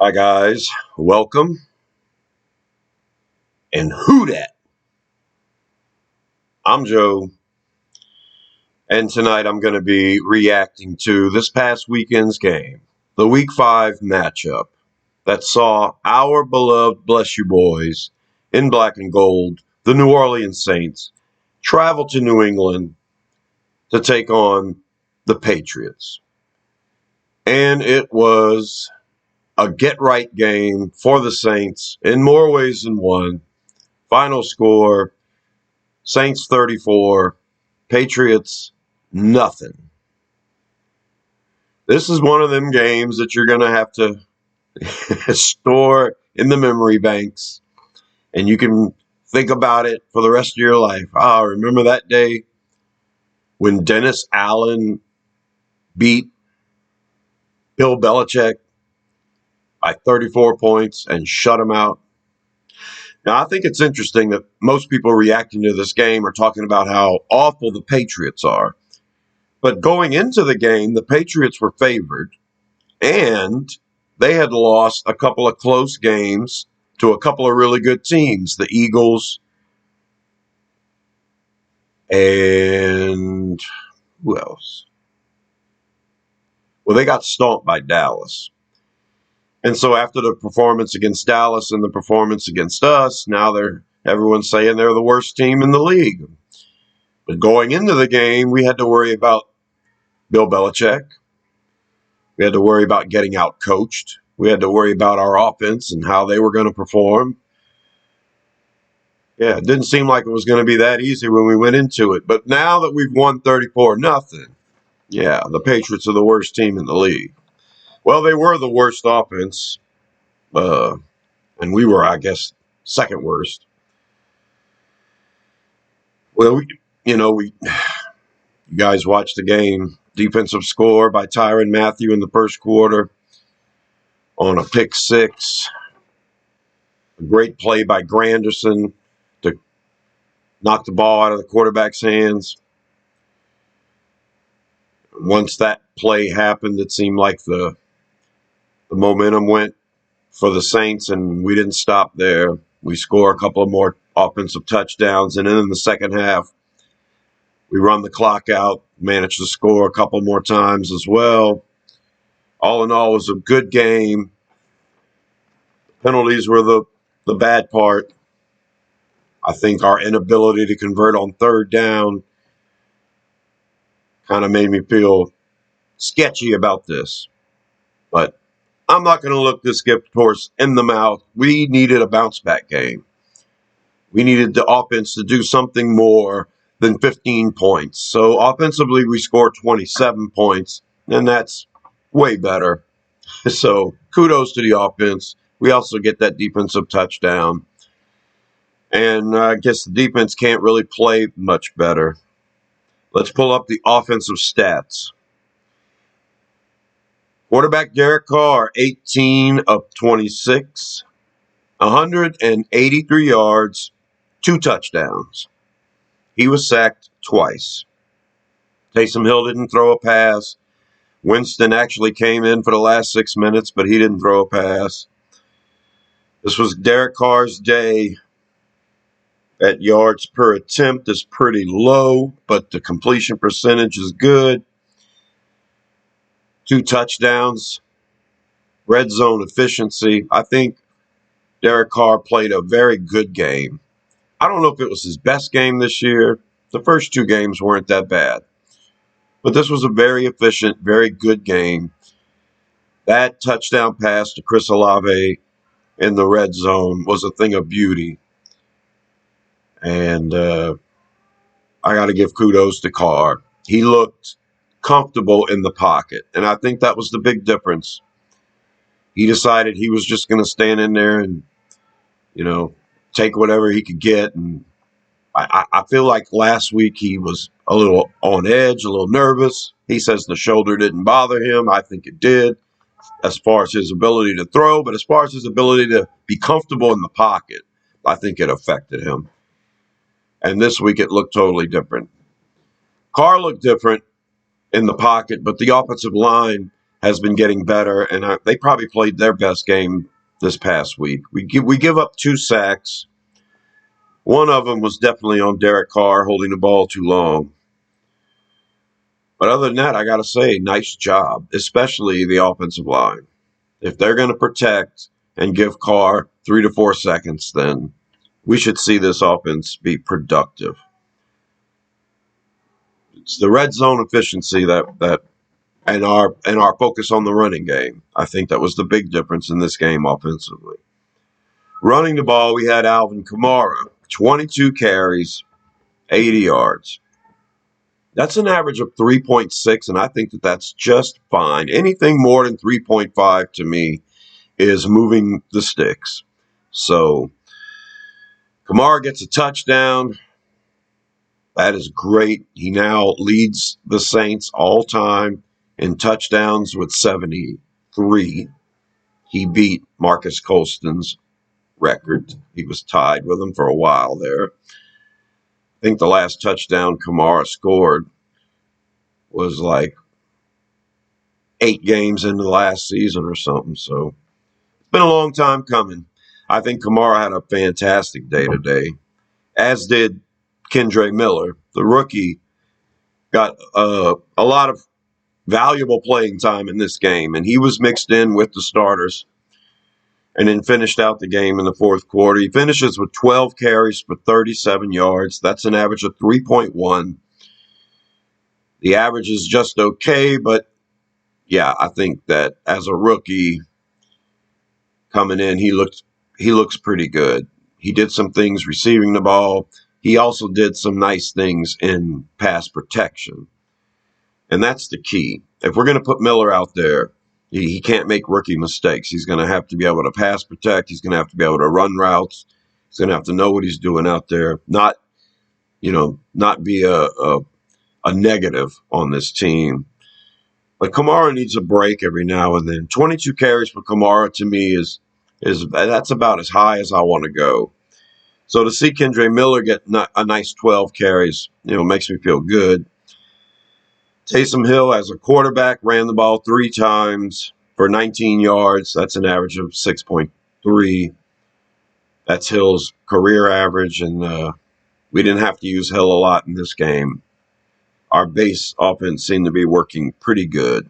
Hi guys, welcome. And who dat? I'm Joe, and tonight I'm going to be reacting to this past weekend's game, the Week 5 matchup that saw our beloved Bless You Boys in black and gold, the New Orleans Saints, travel to New England to take on the Patriots. And it was a get-right game for the Saints in more ways than one. Final score, Saints 34, Patriots nothing. This is one of them games that you're going to have to store in the memory banks, and you can think about it for the rest of your life. Remember that day when Dennis Allen beat Bill Belichick by 34 points and shut him out? Now, I think it's interesting that most people reacting to this game are talking about how awful the Patriots are. But going into the game, the Patriots were favored, and they had lost a couple of close games to a couple of really good teams, the Eagles and who else? Well, they got stomped by Dallas. And so after the performance against Dallas and the performance against us, now everyone's saying they're the worst team in the league. But going into the game, we had to worry about Bill Belichick. We had to worry about getting out coached. We had to worry about our offense and how they were going to perform. Yeah, it didn't seem like it was going to be that easy when we went into it. But now that we've won 34-0, yeah, the Patriots are the worst team in the league. Well, they were the worst offense, and we were, I guess, second worst. Well, you guys watched the game. Defensive score by Tyrann Mathieu in the first quarter on a pick six. A great play by Granderson to knock the ball out of the quarterback's hands. Once that play happened, it seemed like the momentum went for the Saints, and we didn't stop there. We score a couple of more offensive touchdowns, and then in the second half, we run the clock out, managed to score a couple more times as well. All in all, it was a good game. Penalties were the bad part. I think our inability to convert on third down kind of made me feel sketchy about this. But I'm not going to look this gift horse in the mouth. We needed a bounce-back game. We needed the offense to do something more than 15 points. So offensively, we scored 27 points, and that's way better. So kudos to the offense. We also get that defensive touchdown. And I guess the defense can't really play much better. Let's pull up the offensive stats. Quarterback Derek Carr, 18 of 26, 183 yards, 2 touchdowns. He was sacked twice. Taysom Hill didn't throw a pass. Winston actually came in for the last 6 minutes, but he didn't throw a pass. This was Derek Carr's day. At yards per attempt is pretty low, but the completion percentage is good. 2 touchdowns. Red zone efficiency. I think Derek Carr played a very good game. I don't know if it was his best game this year. The first 2 games weren't that bad. But this was a very efficient, very good game. That touchdown pass to Chris Olave in the red zone was a thing of beauty. And I got to give kudos to Carr. He looked comfortable in the pocket. And I think that was the big difference. He decided he was just going to stand in there and, take whatever he could get. And I feel like last week he was a little on edge, a little nervous. He says the shoulder didn't bother him. I think it did, as far as his ability to throw. But as far as his ability to be comfortable in the pocket, I think it affected him. And this week it looked totally different. Carr looked different in the pocket, but the offensive line has been getting better, and they probably played their best game this past week. We give up 2 sacks. One of them was definitely on Derek Carr holding the ball too long. But other than that, I got to say, nice job, especially the offensive line. If they're going to protect and give Carr 3 to 4 seconds, then we should see this offense be productive. It's the red zone efficiency that and our focus on the running game. I think that was the big difference in this game offensively. Running the ball, we had Alvin Kamara, 22 carries, 80 yards. That's an average of 3.6, and I think that that's just fine. Anything more than 3.5 to me is moving the sticks. So Kamara gets a touchdown. That is great. He now leads the Saints all time in touchdowns with 73. He beat Marcus Colston's record. He was tied with him for a while there. I think the last touchdown Kamara scored was like 8 games into the last season or something. So it's been a long time coming. I think Kamara had a fantastic day today, as did Kendre Miller. The rookie got a lot of valuable playing time in this game, and he was mixed in with the starters and then finished out the game in the fourth quarter. He finishes with 12 carries for 37 yards. That's an average of 3.1. The average is just okay, but yeah, I think that as a rookie coming in, he looks pretty good. He did some things receiving the ball. He also did some nice things in pass protection. And that's the key. If we're going to put Miller out there, he can't make rookie mistakes. He's going to have to be able to pass protect. He's going to have to be able to run routes. He's going to have to know what he's doing out there. Not be a negative on this team. But Kamara needs a break every now and then. 22 carries for Kamara to me is that's about as high as I want to go. So to see Kendre Miller get a nice 12 carries, makes me feel good. Taysom Hill, as a quarterback, ran the ball 3 times for 19 yards. That's an average of 6.3. That's Hill's career average, and we didn't have to use Hill a lot in this game. Our base offense seemed to be working pretty good.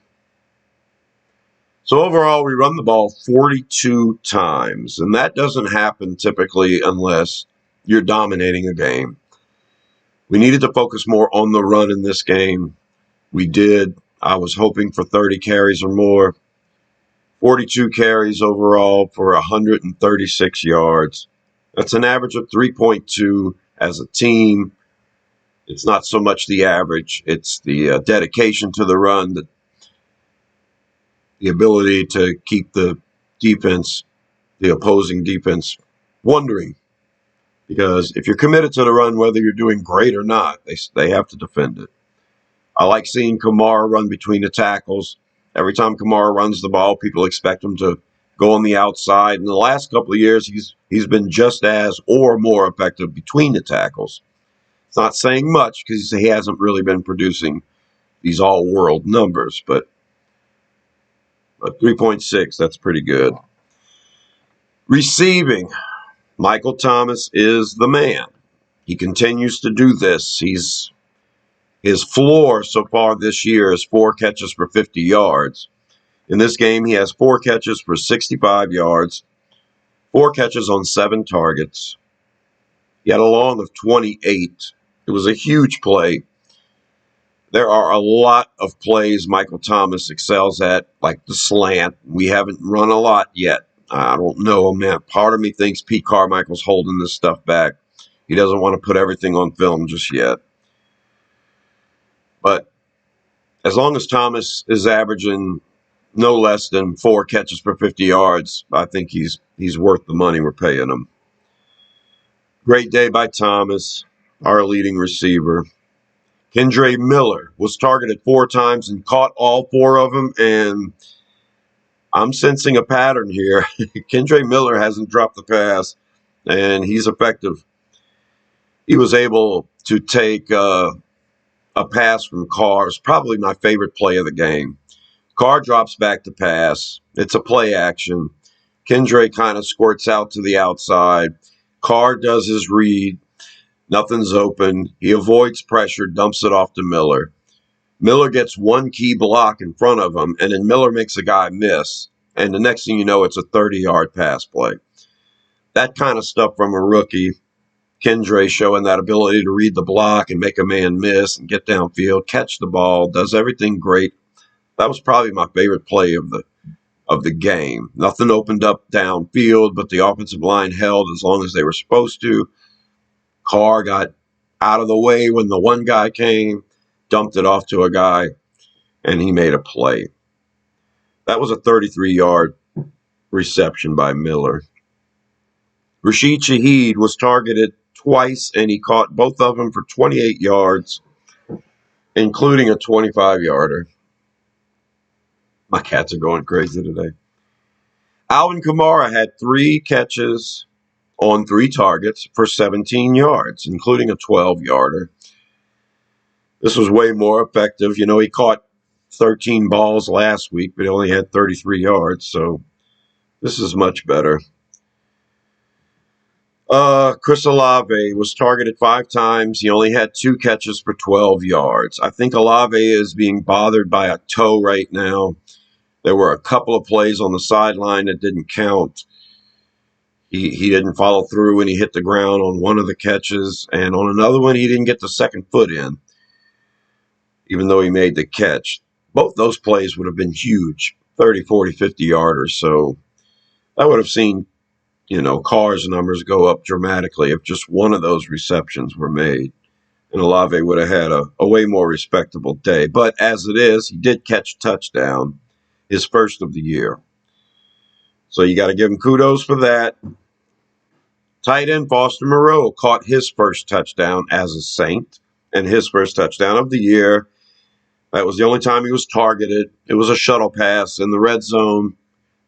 So overall, we run the ball 42 times, and that doesn't happen typically unless you're dominating a game. We needed to focus more on the run in this game. We did. I was hoping for 30 carries or more. 42 carries overall for 136 yards. That's an average of 3.2 as a team. It's not so much the average. It's the dedication to the run, the ability to keep the opposing defense, wondering. Because if you're committed to the run, whether you're doing great or not, they have to defend it. I like seeing Kamara run between the tackles. Every time Kamara runs the ball, people expect him to go on the outside. In the last couple of years, he's been just as or more effective between the tackles. It's not saying much because he hasn't really been producing these all-world numbers, but 3.6, that's pretty good. Receiving, Michael Thomas is the man. He continues to do this. His floor so far this year is 4 catches for 50 yards. In this game, he has 4 catches for 65 yards, 4 catches on 7 targets. He had a long of 28. It was a huge play. There are a lot of plays Michael Thomas excels at, like the slant. We haven't run a lot yet. I don't know, man. Part of me thinks Pete Carmichael's holding this stuff back. He doesn't want to put everything on film just yet. But as long as Thomas is averaging no less than 4 catches for 50 yards, I think he's worth the money we're paying him. Great day by Thomas, our leading receiver. Kendre Miller was targeted 4 times and caught all 4 of them, and I'm sensing a pattern here. Kendre Miller hasn't dropped the pass, and he's effective. He was able to take a pass from Carr. It's probably my favorite play of the game. Carr drops back to pass. It's a play action. Kendra kind of squirts out to the outside. Carr does his read. Nothing's open. He avoids pressure, dumps it off to Miller. Miller gets one key block in front of him, and then Miller makes a guy miss. And the next thing you know, it's a 30-yard pass play. That kind of stuff from a rookie. Kendra showing that ability to read the block and make a man miss and get downfield, catch the ball, does everything great. That was probably my favorite play of the game. Nothing opened up downfield, but the offensive line held as long as they were supposed to. Carr got out of the way when the one guy came, dumped it off to a guy, and he made a play. That was a 33-yard reception by Miller. Rashid Shaheed was targeted twice, and he caught both of them for 28 yards, including a 25-yarder. My cats are going crazy today. Alvin Kamara had 3 catches on 3 targets for 17 yards, including a 12-yarder. This was way more effective. You know, he caught 13 balls last week, but he only had 33 yards, so this is much better. Chris Olave was targeted 5 times. He only had 2 catches for 12 yards. I think Olave is being bothered by a toe right now. There were a couple of plays on the sideline that didn't count. He didn't follow through and he hit the ground on one of the catches. And on another one, he didn't get the second foot in, even though he made the catch. Both those plays would have been huge, 30, 40, 50-yarders. So I would have seen, Carr's numbers go up dramatically if just one of those receptions were made. And Olave would have had a way more respectable day. But as it is, he did catch a touchdown, his first of the year. So you got to give him kudos for that. Tight end Foster Moreau caught his first touchdown as a Saint and his first touchdown of the year. That was the only time he was targeted. It was a shuttle pass in the red zone.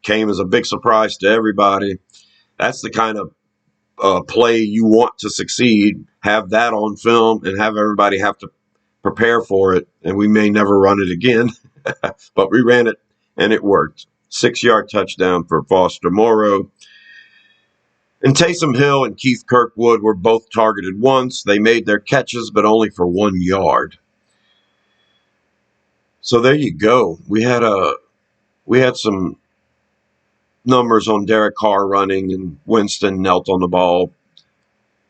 Came as a big surprise to everybody. That's the kind of play you want to succeed. Have that on film and have everybody have to prepare for it. And we may never run it again, but we ran it and it worked. 6-yard touchdown for Foster Moreau. And Taysom Hill and Keith Kirkwood were both targeted once. They made their catches, but only for 1 yard. So there you go. We had some numbers on Derek Carr running, and Winston knelt on the ball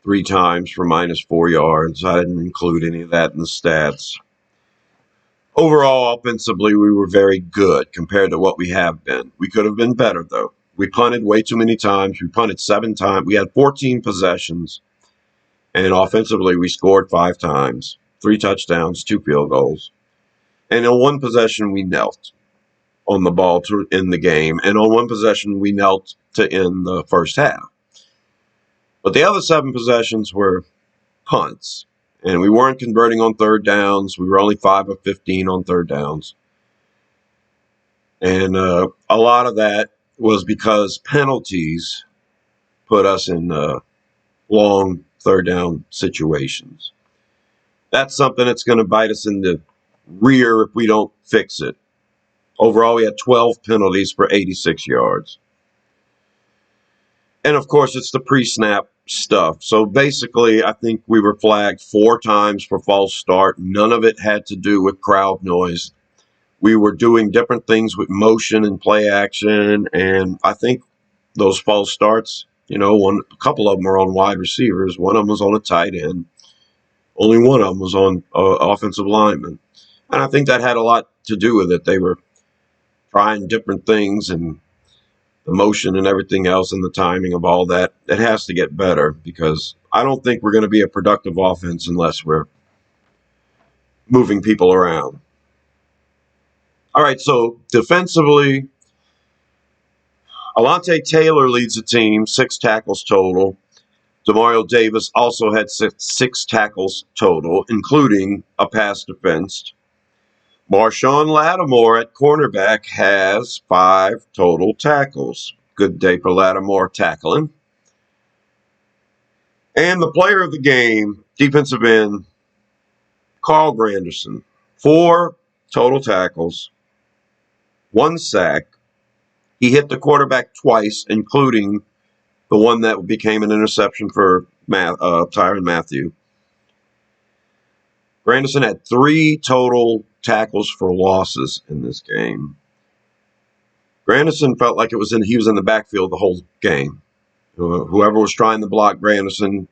3 times for -4 yards. I didn't include any of that in the stats. Overall, offensively, we were very good compared to what we have been. We could have been better, though. We punted way too many times. We punted 7 times. We had 14 possessions. And offensively, we scored 5 times. 3 touchdowns, 2 field goals. And on 1 possession, we knelt on the ball to end the game. And on 1 possession, we knelt to end the first half. But the other 7 possessions were punts. And we weren't converting on 3rd downs. We were only 5 of 15 on 3rd downs. And a lot of that was because penalties put us in long 3rd down situations. That's something that's going to bite us in the rear if we don't fix it. Overall, we had 12 penalties for 86 yards. And, of course, it's the pre-snap stuff. So, basically, I think we were flagged 4 times for false start. None of it had to do with crowd noise. We were doing different things with motion and play action. And I think those false starts, a couple of them were on wide receivers. One of them was on a tight end. Only one of them was on offensive lineman. And I think that had a lot to do with it. They were trying different things, and the motion and everything else and the timing of all that, it has to get better, because I don't think we're going to be a productive offense unless we're moving people around. All right, so defensively, Alontae Taylor leads the team, 6 tackles total. Demario Davis also had 6 tackles total, including a pass defense. Marshawn Lattimore at cornerback has 5 total tackles. Good day for Lattimore tackling. And the player of the game, defensive end, Carl Granderson, 4 total tackles. 1 sack. He hit the quarterback twice, including the one that became an interception for Tyrann Mathieu. Granderson had 3 total tackles for losses in this game. Granderson felt like he was in the backfield the whole game. Whoever was trying to block Granderson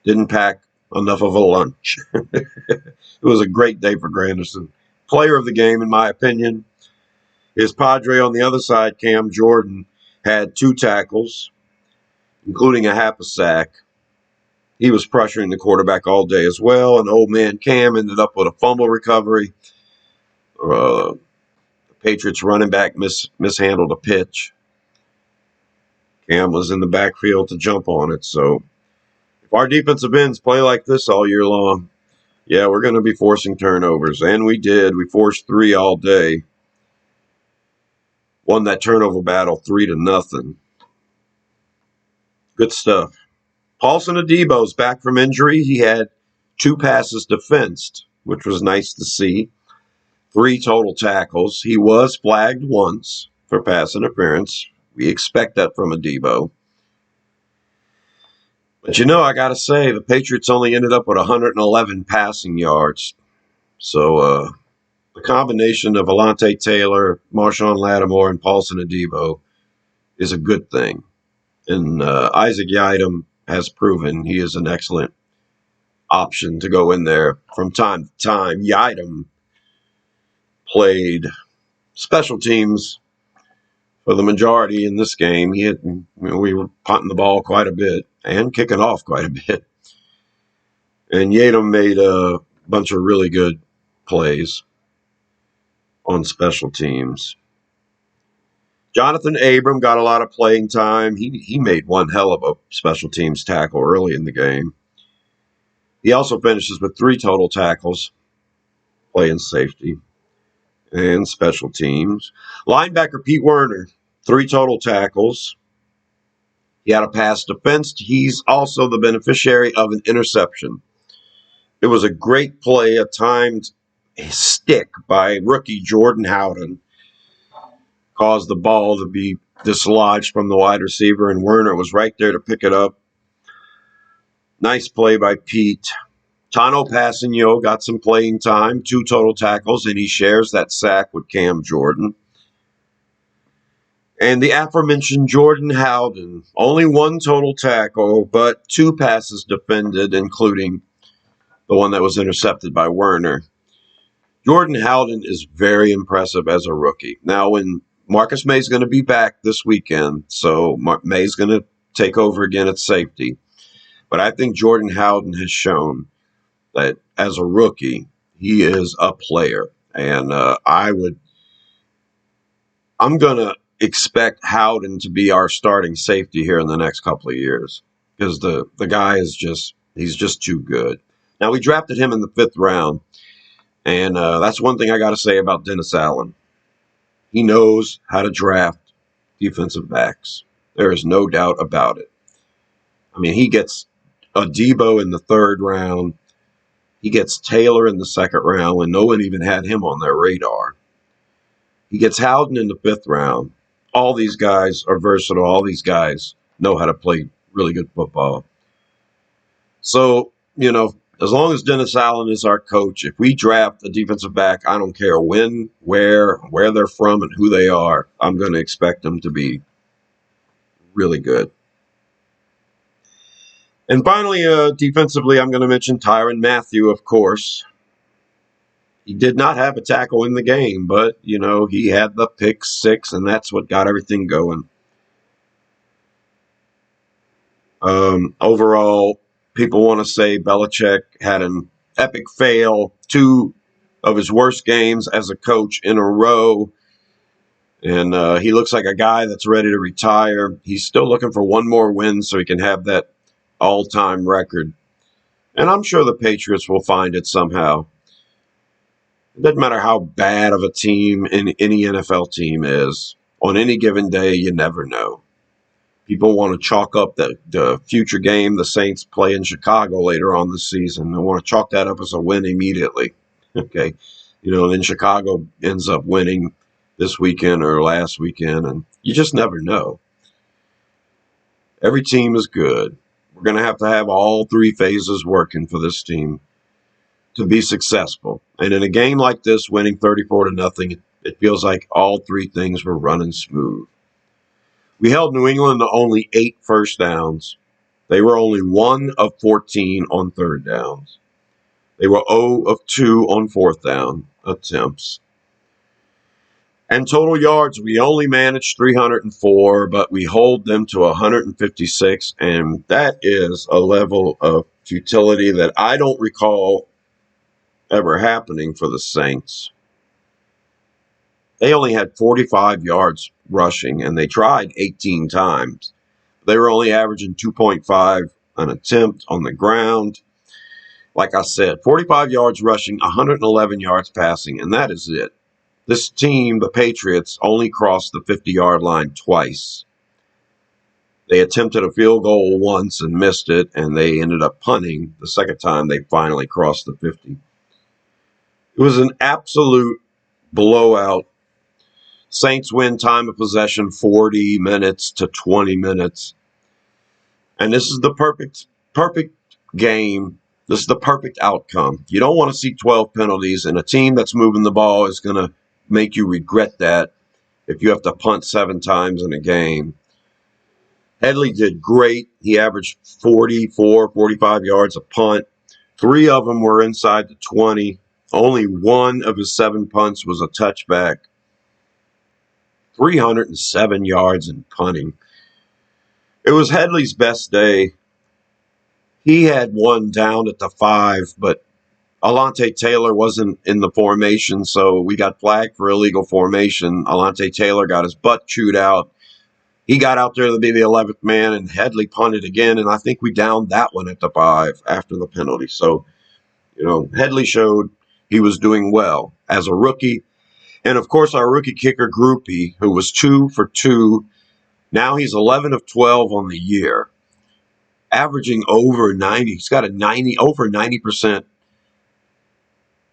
didn't pack enough of a lunch. It was a great day for Granderson. Player of the game, in my opinion. His Padre on the other side, Cam Jordan, had 2 tackles, including a half a sack. He was pressuring the quarterback all day as well, and old man Cam ended up with a fumble recovery. The Patriots running back mishandled a pitch. Cam was in the backfield to jump on it. So if our defensive ends play like this all year long, yeah, we're going to be forcing turnovers. And we did. We forced 3 all day. Won that turnover battle 3-0. Good stuff. Paulson Adebo's back from injury. He had 2 passes defensed, which was nice to see. 3 total tackles. He was flagged once for pass interference. We expect that from Adebo. But I got to say, the Patriots only ended up with 111 passing yards. So the combination of Alontae Taylor, Marshawn Lattimore, and Paulson Adebo is a good thing. And Isaac Yiadom has proven he is an excellent option to go in there from time to time. Yiadom played special teams for the majority in this game. We were punting the ball quite a bit and kicking off quite a bit. And Yiadom made a bunch of really good plays on special teams. Jonathan Abram got a lot of playing time. He made one hell of a special teams tackle early in the game. He also finishes with 3 total tackles, playing safety and special teams. Linebacker Pete Werner, 3 total tackles. He had a pass defense. He's also the beneficiary of an interception. It was a great play, a timed stick by rookie Jordan Howden. Caused the ball to be dislodged from the wide receiver, and Werner was right there to pick it up. Nice play by Pete. Tano Passanio got some playing time, 2 total tackles, and he shares that sack with Cam Jordan. And the aforementioned Jordan Howden, only 1 total tackle, but 2 passes defended, including the one that was intercepted by Werner. Jordan Howden is very impressive as a rookie. Now, when Marcus May's going to be back this weekend, so May's going to take over again at safety. But I think Jordan Howden has shown that as a rookie, he is a player. And I'm going to expect Howden to be our starting safety here in the next couple of years because the guy is he's just too good. Now, we drafted him in the 5th round, and that's one thing I got to say about Dennis Allen. He knows how to draft defensive backs. There is no doubt about it. I mean, he gets Adebo in the 3rd round. He gets Taylor in the 2nd round when no one even had him on their radar. He gets Howden in the 5th round. All these guys are versatile. All these guys know how to play really good football. So, as long as Dennis Allen is our coach, if we draft a defensive back, I don't care when, where they're from, and who they are, I'm going to expect them to be really good. And finally, defensively, I'm going to mention Tyrann Mathieu, of course. He did not have a tackle in the game, but, he had the pick 6, and that's what got everything going. Overall, people want to say Belichick had an epic fail, 2 of his worst games as a coach in a row. And he looks like a guy that's ready to retire. He's still looking for 1 more win so he can have that all-time record. And I'm sure the Patriots will find it somehow. It doesn't matter how bad of a team any NFL team is. On any given day, you never know. People want to chalk up the future game the Saints play in Chicago later on this season. They want to chalk that up as a win immediately. Okay, Then Chicago ends up winning this weekend or last weekend, and you just never know. Every team is good. We're going to have all three phases working for this team to be successful. And in a game like this, winning 34-0, it feels like all three things were running smooth. We held New England to only 8 first downs. They were only 1 of 14 on third downs. They were 0 of 2 on fourth down attempts. And total yards, we only managed 304, but we hold them to 156. And that is a level of futility that I don't recall ever happening for the Saints. They only had 45 yards rushing, and they tried 18 times. They were only averaging 2.5 an attempt on the ground. Like I said, 45 yards rushing, 111 yards passing, and that is it. This team, the Patriots, only crossed the 50-yard line twice. They attempted a field goal once and missed it, and they ended up punting the second time they finally crossed the 50. It was an absolute blowout. Saints win time of possession 40 minutes to 20 minutes. And this is the perfect game. This is the perfect outcome. You don't want to see 12 penalties, and a team that's moving the ball is going to make you regret that if you have to punt 7 times in a game. Headley did great. He averaged 44, 45 yards a punt. 3 of them were inside the 20. Only 1 of his 7 punts was a touchback. 307 yards in punting. It was Headley's best day. He had one down at the 5, but Alontae Taylor wasn't in the formation, so we got flagged for illegal formation. Alontae Taylor got his butt chewed out. He got out there to be the 11th man, and Headley punted again, and I think we downed that one at the 5 after the penalty. So, Headley showed he was doing well as a rookie. And, of course, our rookie kicker, Groupie, who was 2 for 2. Now he's 11 of 12 on the year, averaging over 90. He's got a over 90%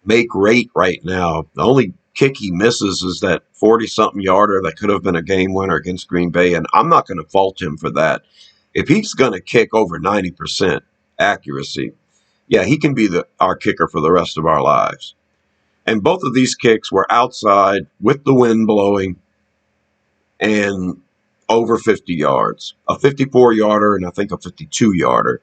make rate right now. The only kick he misses is that 40-something yarder that could have been a game winner against Green Bay, and I'm not going to fault him for that. If he's going to kick over 90% accuracy, yeah, he can be our kicker for the rest of our lives. And both of these kicks were outside with the wind blowing and over 50 yards. A 54-yarder and I think a 52-yarder.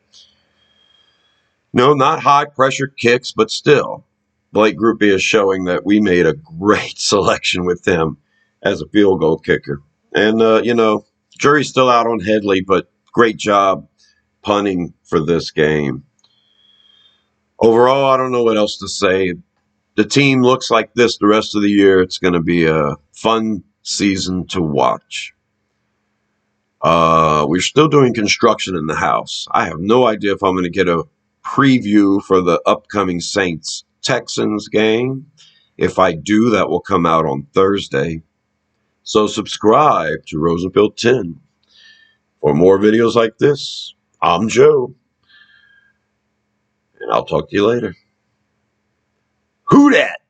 No, not high-pressure kicks, but still. Blake Groupie is showing that we made a great selection with him as a field goal kicker. And, jury's still out on Headley, but great job punting for this game. Overall, I don't know what else to say. The team looks like this the rest of the year. It's going to be a fun season to watch. We're still doing construction in the house. I have no idea if I'm going to get a preview for the upcoming Saints-Texans game. If I do, that will come out on Thursday. So subscribe to Rosenfield 10 for more videos like this. I'm Joe, and I'll talk to you later. Who dat?